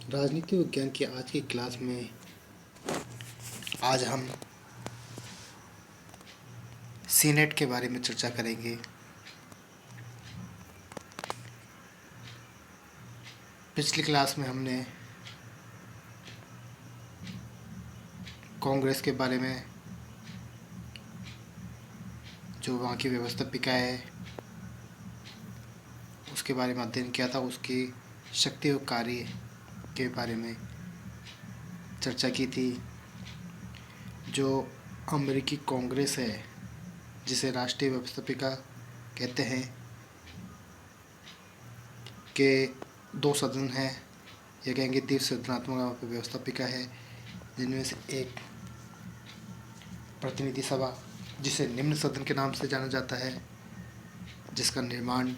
राजनीति विज्ञान की आज की क्लास में आज हम सीनेट के बारे में चर्चा करेंगे। पिछली क्लास में हमने कांग्रेस के बारे में, जो वहाँ की व्यवस्थापिका है, उसके बारे में अध्ययन किया था। उसकी शक्ति और कार्य के बारे में चर्चा की थी। जो अमेरिकी कांग्रेस है, जिसे राष्ट्रीय व्यवस्थापिका कहते हैं, के दो सदन हैं, या कहेंगे द्विसदनात्मक व्यवस्थापिका है, जिनमें से एक प्रतिनिधि सभा, जिसे निम्न सदन के नाम से जाना जाता है, जिसका निर्माण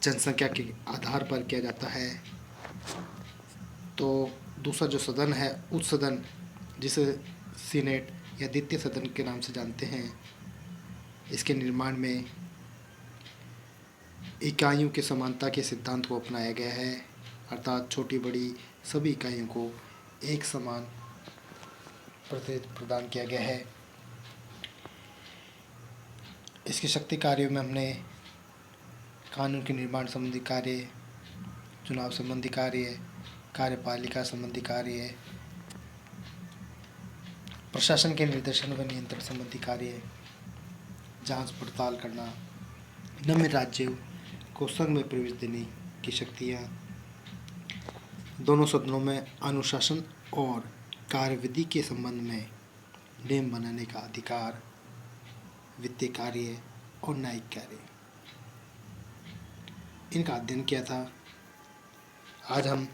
जनसंख्या के आधार पर किया जाता है। तो दूसरा जो सदन है, उच्च सदन, जिसे सीनेट या द्वितीय सदन के नाम से जानते हैं, इसके निर्माण में इकाइयों की समानता के सिद्धांत को अपनाया गया है, अर्थात छोटी बड़ी सभी इकाइयों को एक समान प्रतिनिधित्व प्रदान किया गया है। इसके शक्ति कार्यों में हमने कानून के निर्माण संबंधी कार्य, चुनाव संबंधी कार्य, कार्यपालिका संबंधी कार्य, प्रशासन के निर्देशन व नियंत्रण संबंधी कार्य, जांच पड़ताल करना, निम्न राज्यों को संघ में प्रवेश देने की शक्तियाँ, दोनों सदनों में अनुशासन और कार्यविधि के संबंध में नियम बनाने का अधिकार, वित्तीय कार्य और न्यायिक कार्य, इनका अध्ययन किया था। आज हम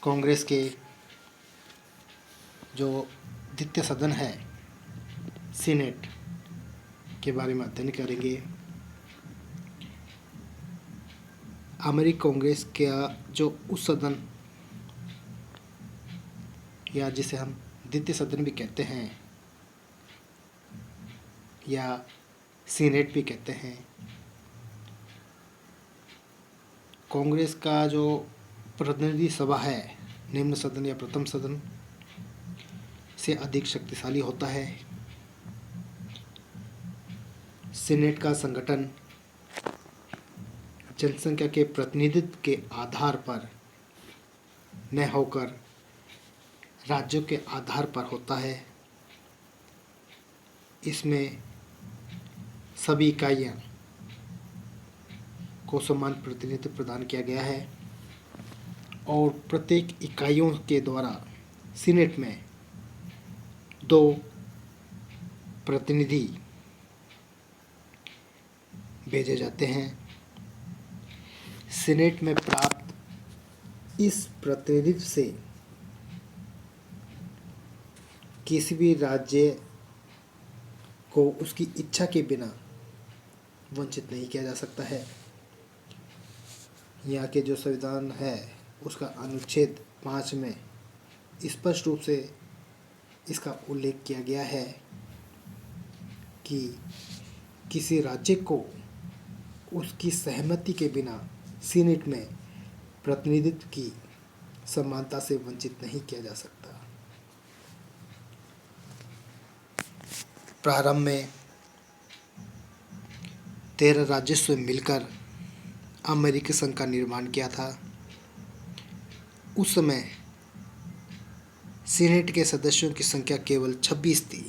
कांग्रेस के जो द्वितीय सदन है, सीनेट, के बारे में अध्ययन करेंगे। अमेरिकी कांग्रेस का जो उच्च सदन, या जिसे हम द्वितीय सदन भी कहते हैं या सीनेट भी कहते हैं, कांग्रेस का जो प्रतिनिधि सभा है, निम्न सदन या प्रथम सदन से अधिक शक्तिशाली होता है। सीनेट का संगठन जनसंख्या के प्रतिनिधित्व के आधार पर न होकर राज्यों के आधार पर होता है। इसमें सभी इकाइयों को समान प्रतिनिधित्व प्रदान किया गया है और प्रत्येक इकाइयों के द्वारा सीनेट में 2 प्रतिनिधि भेजे जाते हैं। सीनेट में प्राप्त इस प्रतिनिधित्व से किसी भी राज्य को उसकी इच्छा के बिना वंचित नहीं किया जा सकता है। यहाँ के जो संविधान है, उसका अनुच्छेद 5 में स्पष्ट रूप से इसका उल्लेख किया गया है कि किसी राज्य को उसकी सहमति के बिना सीनेट में प्रतिनिधित्व की समानता से वंचित नहीं किया जा सकता। प्रारंभ में 13 राज्यों से मिलकर अमेरिकी संघ का निर्माण किया था। उस समय सीनेट के सदस्यों की संख्या केवल 26 थी,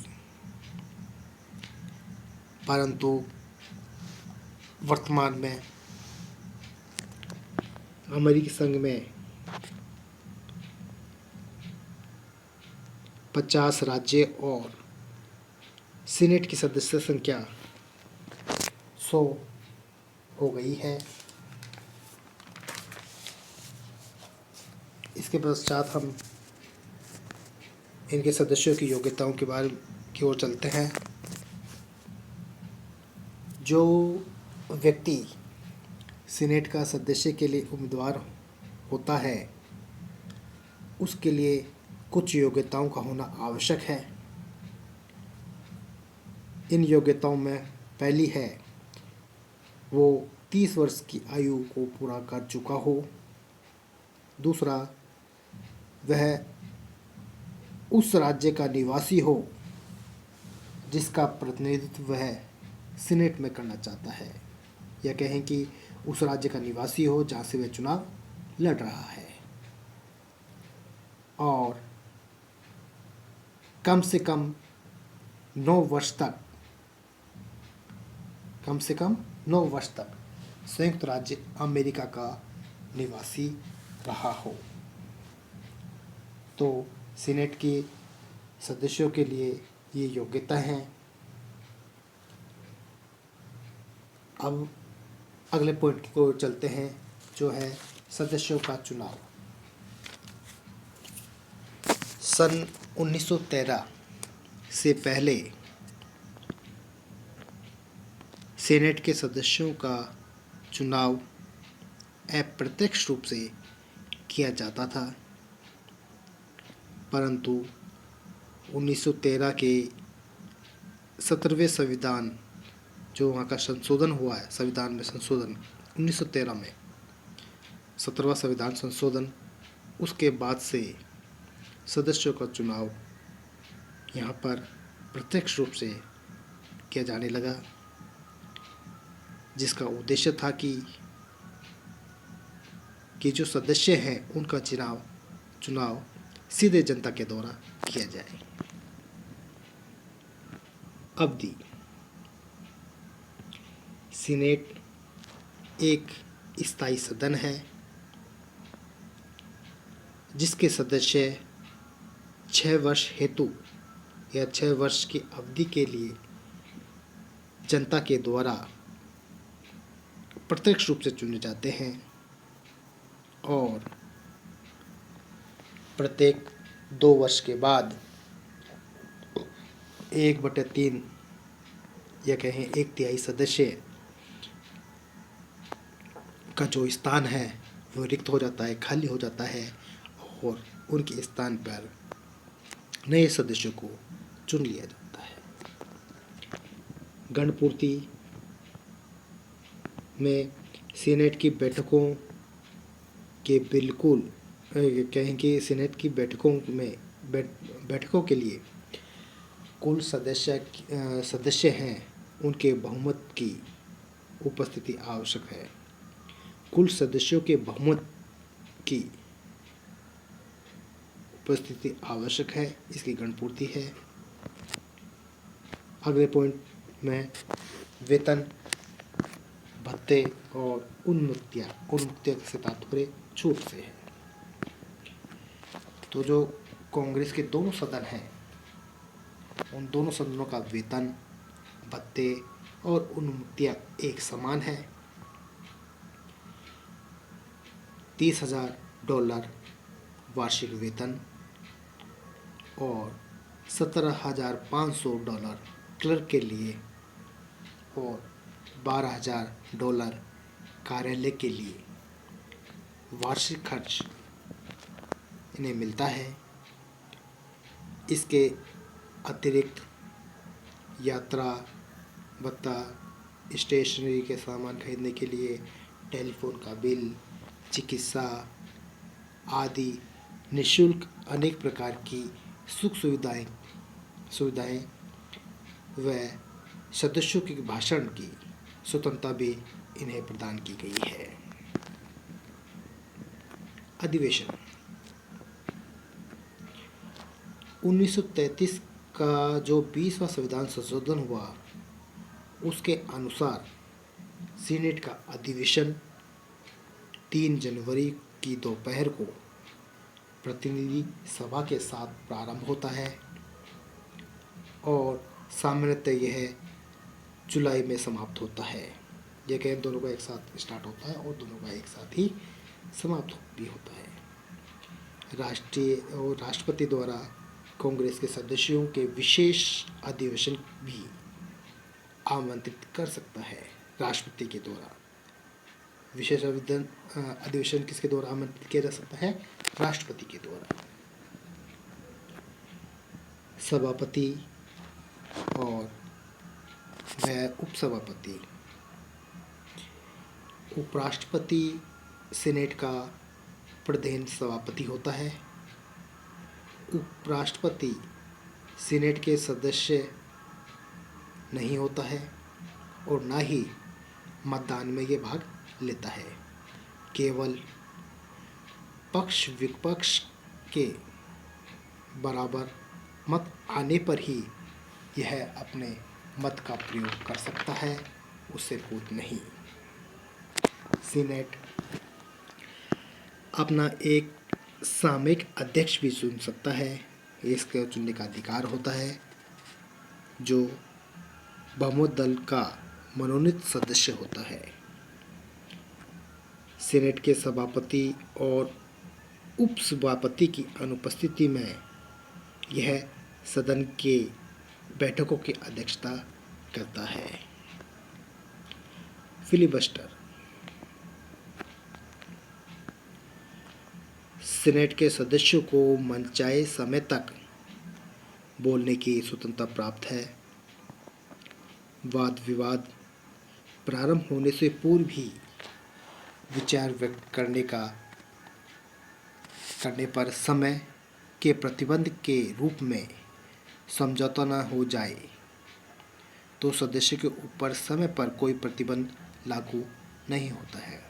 परंतु वर्तमान में अमेरिकी संघ में 50 राज्य और सीनेट की सदस्य संख्या 100 हो गई है। इसके पश्चात हम इनके सदस्यों की योग्यताओं के बारे की ओर चलते हैं। जो व्यक्ति सीनेट का सदस्य के लिए उम्मीदवार होता है, उसके लिए कुछ योग्यताओं का होना आवश्यक है। इन योग्यताओं में पहली है, वो 30 वर्ष की आयु को पूरा कर चुका हो। दूसरा, वह उस राज्य का निवासी हो जिसका प्रतिनिधित्व वह सीनेट में करना चाहता है, या कहें कि उस राज्य का निवासी हो जहाँ से वह चुनाव लड़ रहा है, और कम से कम 9 वर्ष तक संयुक्त राज्य अमेरिका का निवासी रहा हो। तो सीनेट के सदस्यों के लिए ये योग्यता हैं। अब अगले पॉइंट को चलते हैं, जो है सदस्यों का चुनाव। सन 1913 से पहले सीनेट के सदस्यों का चुनाव अप्रत्यक्ष रूप से किया जाता था, परंतु 1913 के 17वें संविधान, जो वहाँ का संशोधन हुआ है, संविधान में संशोधन 1913 में 17वां संविधान संशोधन, उसके बाद से सदस्यों का चुनाव यहाँ पर प्रत्यक्ष रूप से किया जाने लगा, जिसका उद्देश्य था कि जो सदस्य हैं उनका चुनाव सीधे जनता के द्वारा किया जाए। अवधि। सीनेट एक स्थायी सदन है जिसके सदस्य 6 वर्ष हेतु या 6 वर्ष की अवधि के लिए जनता के द्वारा प्रत्यक्ष रूप से चुने जाते हैं, और प्रत्येक 2 वर्ष के बाद 1/3 या कहें 1/3 सदस्य का जो स्थान है वो रिक्त हो जाता है, खाली हो जाता है, और उनके स्थान पर नए सदस्यों को चुन लिया जाता है। गणपूर्ति में सीनेट की बैठकों के बिल्कुल कहें कि सीनेट की बैठकों के लिए कुल सदस्य हैं उनके बहुमत की उपस्थिति आवश्यक है। कुल सदस्यों के बहुमत की उपस्थिति आवश्यक है, इसकी गणपूर्ति है। अगले पॉइंट में वेतन, भत्ते और उन्मुक्तियाँ से तात्पर्य छूट से है। तो जो कांग्रेस के दोनों सदन हैं, उन दोनों सदनों का वेतन, भत्ते और उन्मुक्तियाँ एक समान है। $30,000 वार्षिक वेतन और $17,500 क्लर्क के लिए और $12,000 कार्यालय के लिए वार्षिक खर्च इन्हें मिलता है। इसके अतिरिक्त यात्रा भत्ता, स्टेशनरी के सामान खरीदने के लिए, टेलीफोन का बिल, चिकित्सा आदि निःशुल्क अनेक प्रकार की सुख सुविधाएं व सदस्यों के भाषण की स्वतंत्रता भी इन्हें प्रदान की गई है। अधिवेशन 1933 का जो 20वां संविधान संशोधन हुआ, उसके अनुसार सीनेट का अधिवेशन 3 जनवरी की दोपहर को प्रतिनिधि सभा के साथ प्रारंभ होता है और सामान्यतः यह जुलाई में समाप्त होता है। यह कहें दोनों का एक साथ स्टार्ट होता है और दोनों का एक साथ ही समाप्त भी होता है। राष्ट्रपति द्वारा कांग्रेस के सदस्यों के विशेष अधिवेशन भी आमंत्रित कर सकता है। राष्ट्रपति के द्वारा विशेष अधिवेशन किसके द्वारा आमंत्रित किया जा सकता है? राष्ट्रपति के द्वारा। सभापति और वह उपसभापति उपराष्ट्रपति सीनेट का प्रधान सभापति होता है। उपराष्ट्रपति सीनेट के सदस्य नहीं होता है और ना ही मतदान में ये भाग लेता है। केवल पक्ष विपक्ष के बराबर मत आने पर ही यह अपने मत का प्रयोग कर सकता है, उससे पूर्व नहीं। सीनेट अपना एक सामयिक अध्यक्ष भी चुन सकता है, इसके चुनने का अधिकार होता है, जो बहुमत दल का मनोनीत सदस्य होता है। सीनेट के सभापति और उपसभापति की अनुपस्थिति में यह सदन के बैठकों की अध्यक्षता करता है। फिलिबस्टर सीनेट के सदस्यों को मनचाहे समय तक बोलने की स्वतंत्रता प्राप्त है। वाद विवाद प्रारंभ होने से पूर्व ही विचार व्यक्त करने पर समय के प्रतिबंध के रूप में समझौता न हो जाए तो सदस्य के ऊपर समय पर कोई प्रतिबंध लागू नहीं होता है।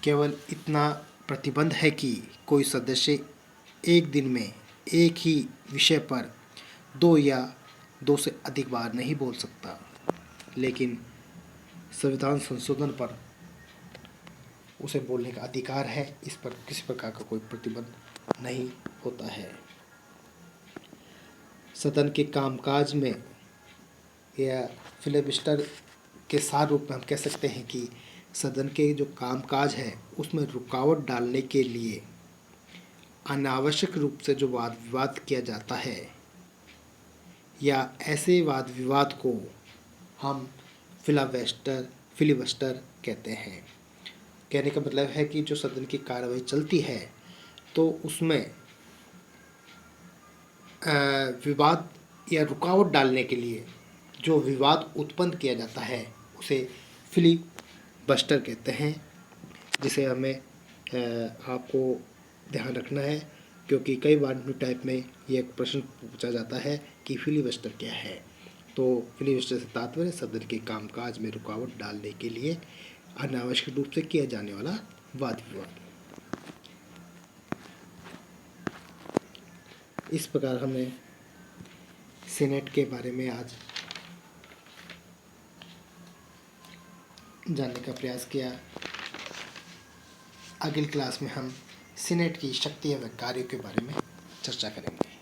केवल इतना प्रतिबंध है कि कोई सदस्य एक दिन में एक ही विषय पर 2 या 2 से अधिक बार नहीं बोल सकता, लेकिन संविधान संशोधन पर उसे बोलने का अधिकार है। इस पर किसी प्रकार का कोई प्रतिबंध नहीं होता है। सदन के कामकाज में या फिलिबस्टर के सार रूप में हम कह सकते हैं कि सदन के जो कामकाज है उसमें रुकावट डालने के लिए अनावश्यक रूप से जो वाद विवाद किया जाता है या ऐसे वाद विवाद को हम फिलिबस्टर कहते हैं। कहने का मतलब है कि जो सदन की कार्रवाई चलती है तो उसमें विवाद या रुकावट डालने के लिए जो विवाद उत्पन्न किया जाता है उसे फिलिबस्टर कहते हैं, जिसे हमें आपको ध्यान रखना है, क्योंकि कई बार टाइप में ये एक प्रश्न पूछा जाता है कि फिलिबस्टर क्या है। तो फिलिबस्टर से तात्पर्य सदन के कामकाज में रुकावट डालने के लिए अनावश्यक रूप से किया जाने वाला वाद विवाद। इस प्रकार हमने सीनेट के बारे में आज जानने का प्रयास किया। अगली क्लास में हम सीनेट की शक्तियाँ व कार्यों के बारे में चर्चा करेंगे।